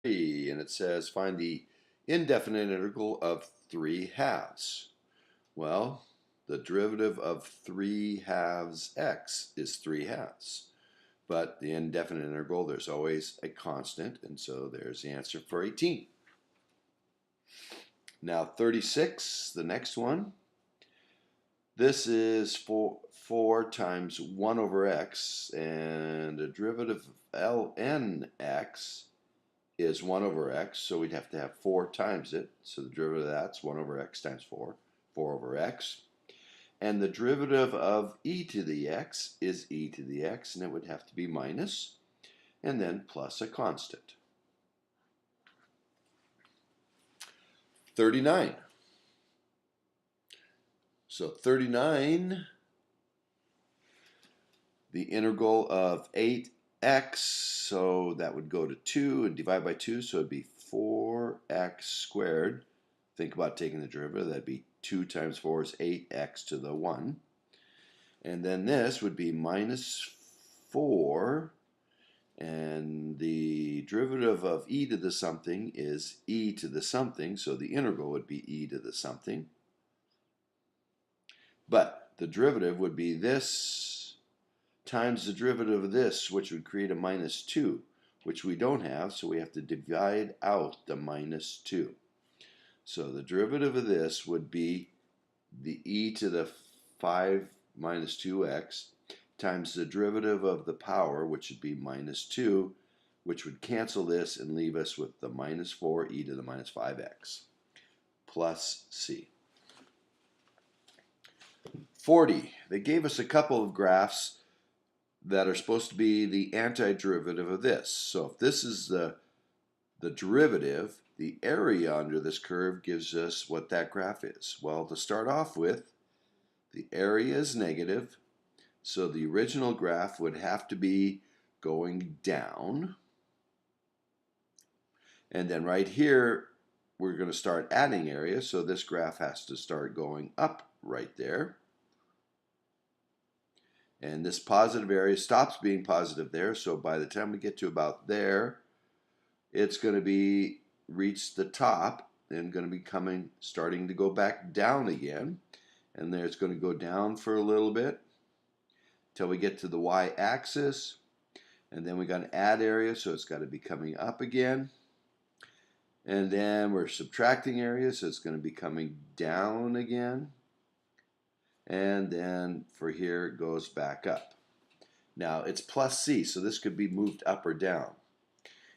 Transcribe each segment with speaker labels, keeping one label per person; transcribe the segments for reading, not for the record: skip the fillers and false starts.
Speaker 1: And it says find the indefinite integral of 3/2. Well, the derivative of 3/2 x is 3/2. But the indefinite integral, there's always a constant, and so there's the answer for 18. Now 36, the next one. This is 4 times 1 over x, and the derivative of ln x is 1 over x, so we'd have to have 4 times it. So the derivative of that's 1 over x times 4, 4 over x. And the derivative of e to the x is e to the x, and it would have to be minus, and then plus a constant. 39. So 39, the integral of 8x, so that would go to 2 and divide by 2, so it'd be 4x squared. Think about taking the derivative, that'd be 2 times 4 is 8x to the 1. And then this would be minus 4, and the derivative of e to the something is e to the something, so the integral would be e to the something. But the derivative would be this times the derivative of this, which would create a minus 2, which we don't have, so we have to divide out the minus 2. So the derivative of this would be the e to the 5 minus 2x times the derivative of the power, which would be minus 2, which would cancel this and leave us with the minus 4 e to the minus 5x plus c. 40. They gave us a couple of graphs that are supposed to be the antiderivative of this. So if this is the derivative, the area under this curve gives us what that graph is. Well, to start off with, the area is negative, so the original graph would have to be going down. And then right here, we're going to start adding area, so this graph has to start going up right there. And this positive area stops being positive there, so by the time we get to about there, it's going to be reached the top and going to be starting to go back down again. And there it's going to go down for a little bit until we get to the y-axis. And then we got an add area, so it's got to be coming up again. And then we're subtracting area, so it's going to be coming down again. And then for here it goes back up. Now it's plus c, so this could be moved up or down.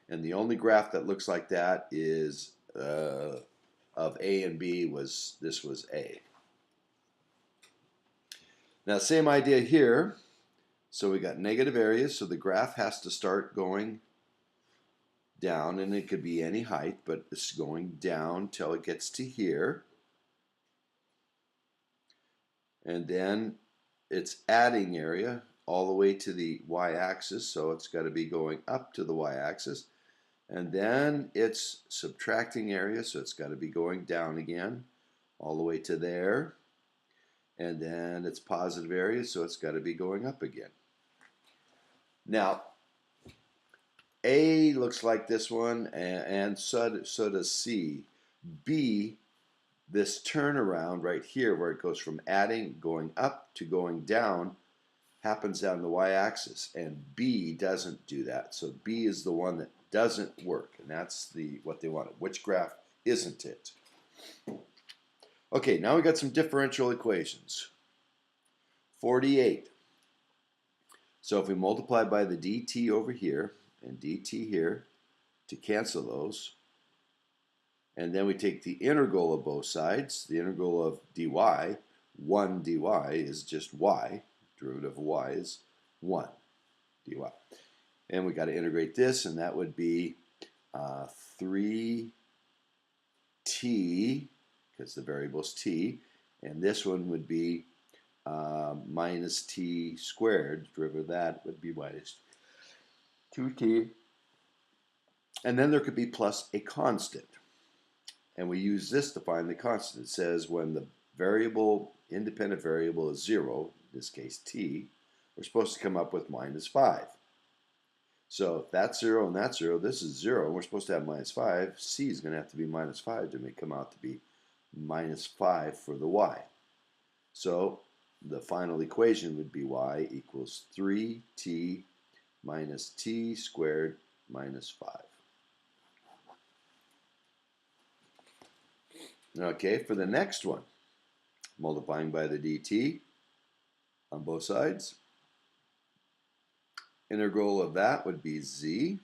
Speaker 1: And the only graph that looks like that is of A and B this was A. Now same idea here. So we got negative areas, so the graph has to start going down, and it could be any height, but it's going down till it gets to here. And then it's adding area all the way to the y-axis, so it's got to be going up to the y-axis. And then it's subtracting area, so it's got to be going down again all the way to there. And then it's positive area, so it's got to be going up again. Now, A looks like this one, and so does C. B, this turnaround right here where it goes from adding, going up to going down, happens down the y-axis, and B doesn't do that. So B is the one that doesn't work, and that's what they wanted. Which graph isn't it? Okay, now we got some differential equations. 48. So if we multiply by the dt over here and dt here to cancel those, and then we take the integral of both sides, the integral of dy, 1 dy is just y, derivative of y is 1 dy. And we got to integrate this, and that would be 3t, because the variable is t, and this one would be minus t squared. Derivative of that would be minus 2t. And then there could be plus a constant. And we use this to find the constant. It says when the independent variable is 0, in this case t, we're supposed to come up with minus 5. So if that's 0 and that's 0, this is 0, and we're supposed to have minus 5. C is going to have to be minus 5 to come out to be minus 5 for the y. So the final equation would be y equals 3t minus t squared minus 5. Okay, for the next one, multiplying by the dt on both sides. Integral of that would be z.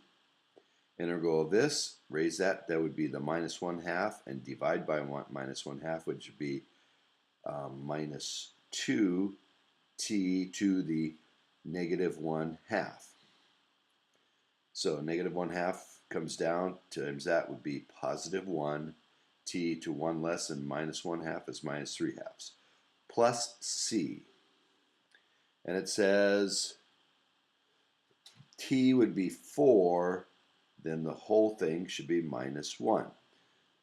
Speaker 1: Integral of this, raise that, that would be the minus 1/2, and divide by minus 1/2, which would be minus 2t to the negative 1/2. So negative 1/2 comes down, times that would be positive 1. T to 1 less than minus 1/2 is minus 3/2. Plus c. And it says t would be 4, then the whole thing should be minus 1.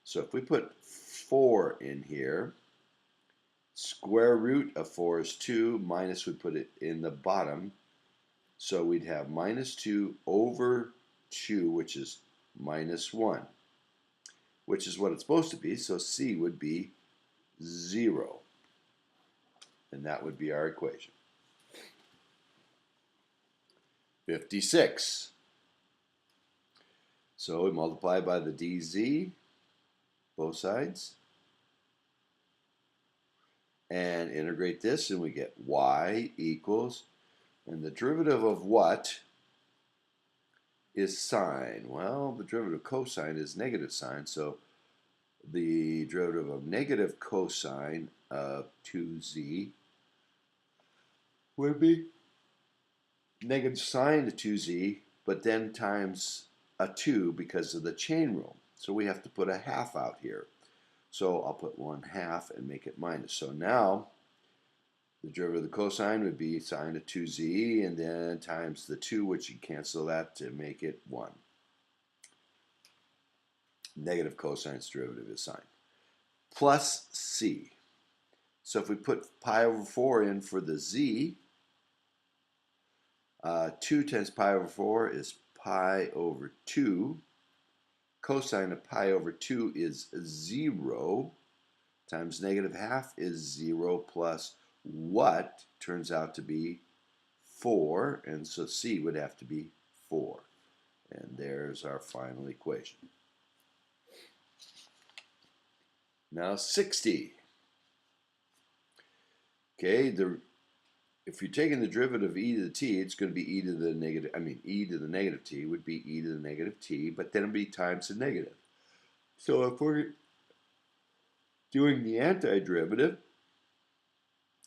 Speaker 1: So if we put 4 in here, square root of 4 is 2, minus would put it in the bottom. So we'd have minus 2 over 2, which is minus 1, which is what it's supposed to be. So c would be 0. And that would be our equation. 56. So we multiply by the dz, both sides, and integrate this, and we get y equals, and the derivative of what is sine? Well, the derivative of cosine is negative sine, so the derivative of negative cosine of 2z would be negative sine of 2z, but then times a 2 because of the chain rule. So we have to put a half out here. So I'll put 1/2 and make it minus. So now the derivative of the cosine would be sine of 2z, and then times the 2, which you cancel that to make it 1. Negative cosine's derivative is sine. Plus c. So if we put pi over 4 in for the z, 2 times pi over 4 is pi over 2. Cosine of pi over 2 is 0, times negative half is 0, plus what turns out to be 4, and so c would have to be 4. And there's our final equation. Now 60. Okay, if you're taking the derivative of e to the t, it's going to be e to the negative t would be e to the negative t, but then it'll be times the negative. So if we're doing the antiderivative,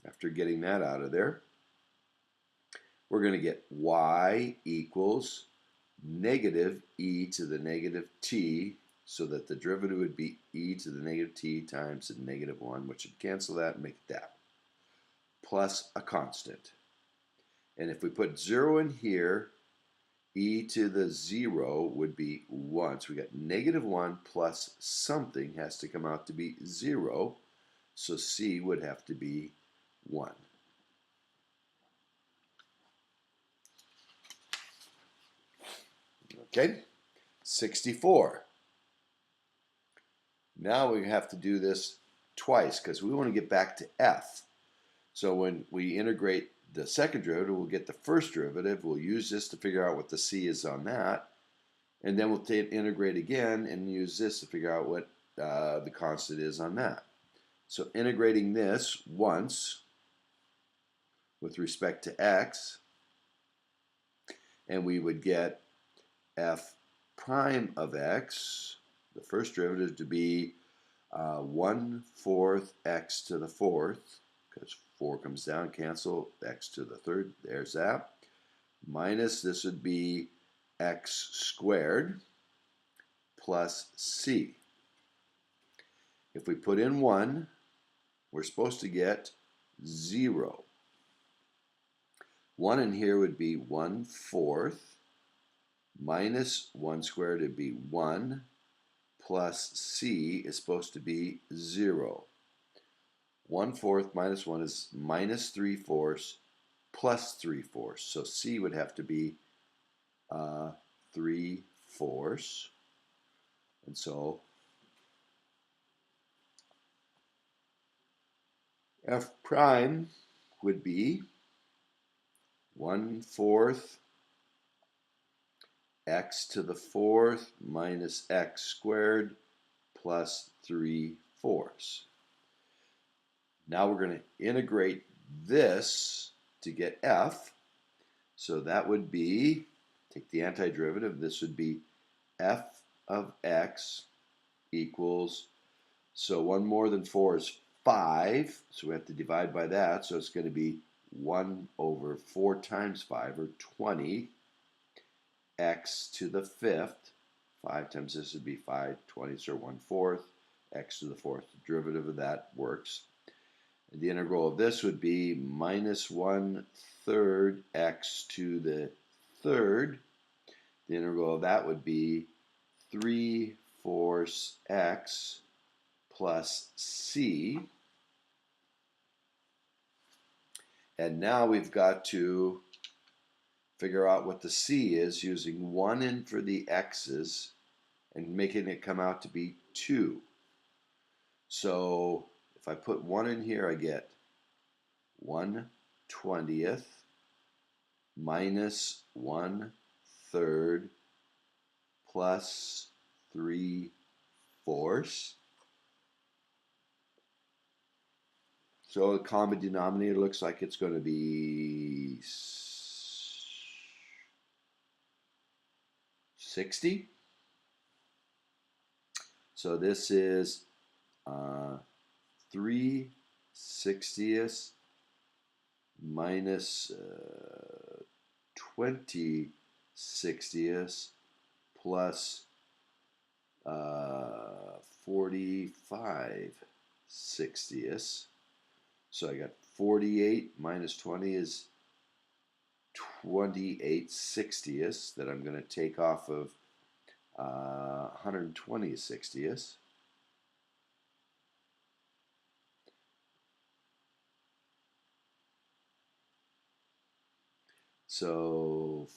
Speaker 1: after getting that out of there, we're going to get y equals negative e to the negative t, so that the derivative would be e to the negative t times the negative 1, which would cancel that and make it that, plus a constant. And if we put 0 in here, e to the 0 would be 1. So we got negative 1 plus something has to come out to be 0. So c would have to be 1. Okay, 64. Now we have to do this twice because we want to get back to f. So when we integrate the second derivative, we'll get the first derivative. We'll use this to figure out what the c is on that. And then we'll integrate again and use this to figure out what the constant is on that. So integrating this once with respect to x, and we would get f prime of x, the first derivative, to be 1/4 x to the 4th, because 4 comes down, cancel, x to the 3rd, there's that, minus this would be x squared plus c. If we put in 1, we're supposed to get 0. 1 in here would be 1/4, minus 1 squared would be 1, plus c is supposed to be 0. 1/4 minus 1 is minus 3/4 plus 3/4. So c would have to be 3/4. And so f prime would be 1/4 x to the 4th minus x squared plus 3/4. Now we're going to integrate this to get f. So that would be, take the antiderivative, this would be f of x equals, so 1 more than 4 is 5, so we have to divide by that, so it's going to be 1 over 4 times 5, or 20, x to the 5th. 5 times this would be 5, 20, so 1/4, x to the 4th. The derivative of that works. And the integral of this would be minus 1/3 x to the 3rd. The integral of that would be 3/4 x plus c. And now we've got to figure out what the c is using 1 in for the x's and making it come out to be 2. So if I put 1 in here, I get 1/20 minus 1/3 plus 3/4. So the common denominator looks like it's going to be 60. So this is 3/60 minus 20/60 plus 45/60. So I got 48 minus 20 is 28/60 that I'm going to take off of 120/60. So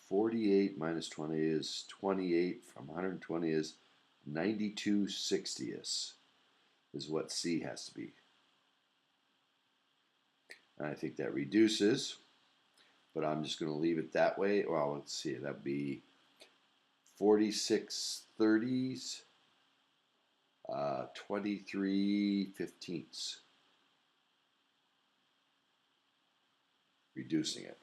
Speaker 1: 48 minus 20 is 28 from 120 is 92/60 is what C has to be. And I think that reduces, but I'm just going to leave it that way. Well, let's see, that would be 46/30, 23/15, reducing it.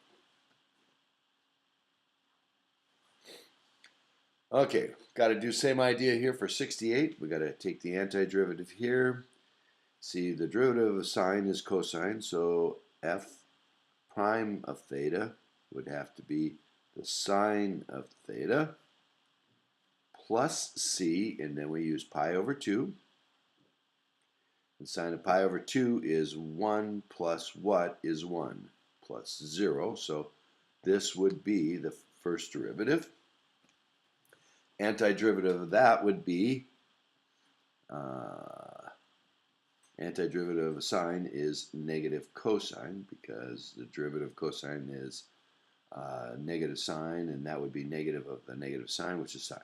Speaker 1: Okay, got to do same idea here for 68. We got to take the antiderivative here. See, the derivative of sine is cosine, so f prime of theta would have to be the sine of theta plus c, and then we use pi over 2. And sine of pi over 2 is 1 plus what is 1? Plus 0, so this would be the first derivative. Antiderivative of that would be, antiderivative of sine is negative cosine, because the derivative of cosine is negative sine, and that would be negative of the negative sine, which is sine,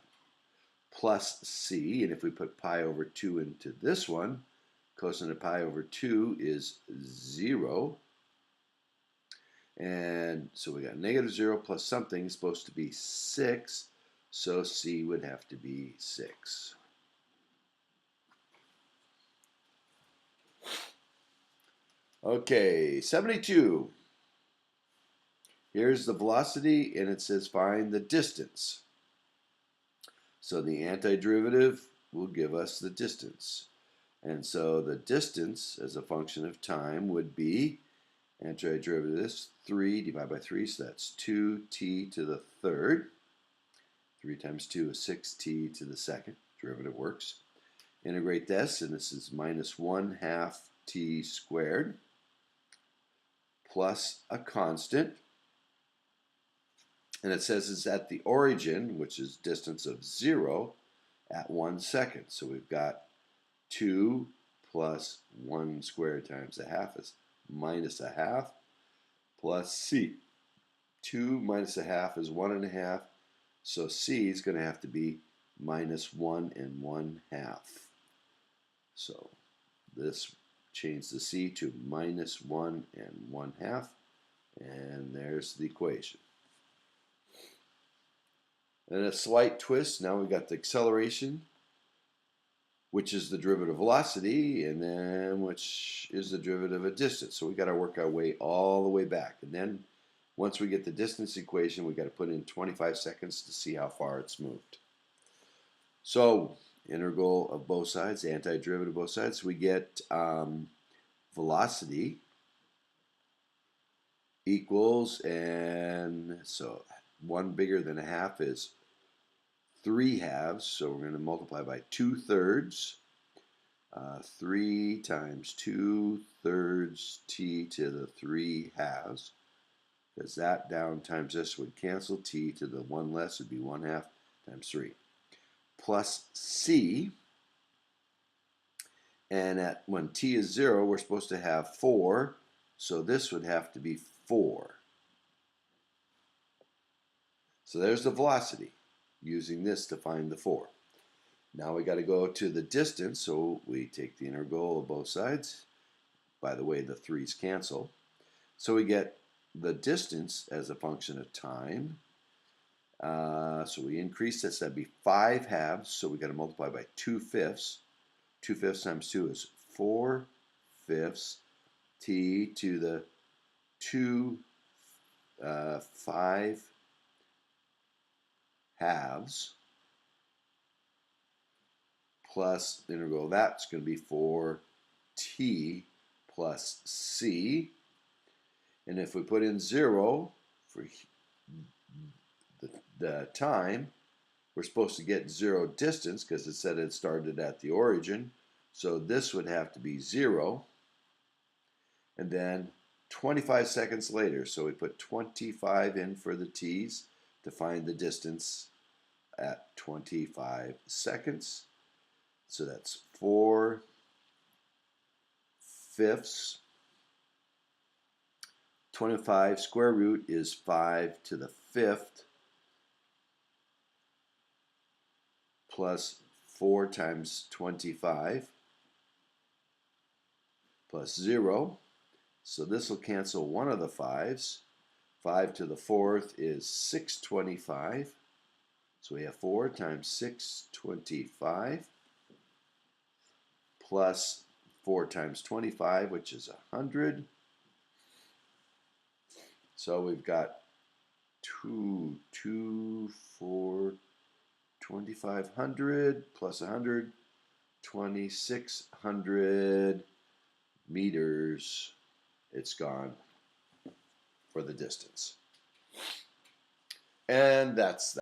Speaker 1: plus c. And if we put pi over 2 into this one, cosine of pi over 2 is 0. And so we got negative 0 plus something is supposed to be 6. So C would have to be 6. Okay, 72. Here's the velocity, and it says find the distance. So the antiderivative will give us the distance. And so the distance as a function of time would be, antiderivative of this, 3 divided by 3, so that's 2t to the 3rd. 3 times 2 is 6t to the 2nd. Derivative works. Integrate this, and this is minus 1/2 t squared plus a constant. And it says it's at the origin, which is distance of 0, at 1 second. So we've got 2 plus 1 squared times 1/2 is minus 1/2 plus c. 2 minus 1/2 is 1 1/2. So C is going to have to be minus 1 1/2. So this change the C to minus 1 1/2, and there's the equation. And a slight twist, now we've got the acceleration, which is the derivative of velocity, and then which is the derivative of distance. So we got to work our way all the way back. And then once we get the distance equation, we got to put in 25 seconds to see how far it's moved. So integral of both sides, antiderivative of both sides, we get velocity equals, and so 1 bigger than 1/2 is 3/2, so we're going to multiply by 2/3. 3 times 2/3 t to the 3/2, because that down times this would cancel. T to the 1 less would be 1/2 times 3. Plus c, and when t is 0, we're supposed to have 4, so this would have to be 4. So there's the velocity, using this to find the 4. Now we got to go to the distance, so we take the integral of both sides. By the way, the 3's cancel. So we get the distance as a function of time. So we increase this, that'd be 5/2, so we got to multiply by 2/5. 2/5 times 2 is 4/5. T to the 5/2 plus the integral of that's going to be 4t plus c. And if we put in 0 for the time, we're supposed to get 0 distance because it said it started at the origin. So this would have to be 0. And then 25 seconds later, so we put 25 in for the t's to find the distance at 25 seconds. So that's 4/5. 25 square root is 5 to the 5th plus 4 times 25 plus 0. So this will cancel one of the 5's. 5 to the 4th is 625. So we have 4 times 625 plus 4 times 25, which is 100. So we've got 2,500 plus 100, 2,600 meters. It's gone for the distance. And that's that.